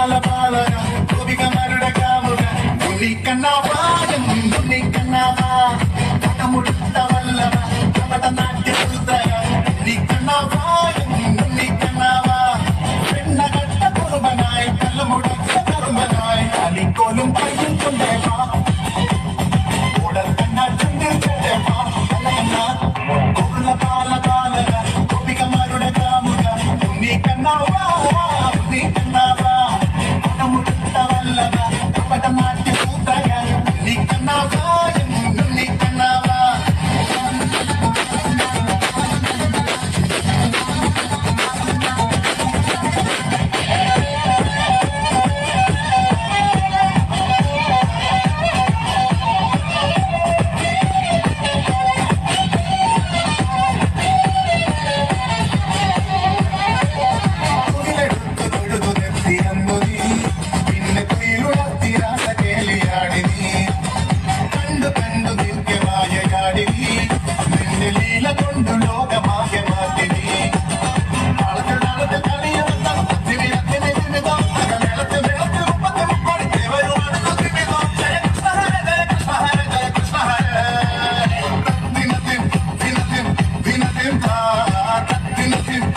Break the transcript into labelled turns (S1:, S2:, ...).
S1: ബാലബാലക ഗോപികമാരുടെ കാമുക ഉണ്ണിക്കണ്ണാവായും ഉണ്ണിക്കണ്ണാവാ മുടുത്ത വല്ലവ നമ്മുടെ നാട്യസുന്ദര ഉണ്ണിക്കണ്ണാവായും ഉണ്ണിക്കണ്ണാവാ പെണ്ണകട്ട കുറുമ്പനായി കല്ലുമുടച്ച കറുമ്പനായി അലിക്കോലും പയ്യും കൊണ്ടേവാ ഉടൽക്കണ്ണ ചുണ്ടിൽ ചെണ്ടേവാ കുറുല ബാലബാലക ഗോപികമാരുടെ കാമുക ഉണ്ണിക്കണ്ണാവാ ഉണ്ണിക്കണ്ണാവാ മുടുത്ത വല്ലവ നമ്മുടെ നാട്യസുന്ദര ഉണ്ണിക്കണ്ണാവായും ഉണ്ണിക്കണ്ണാവാ Nothing.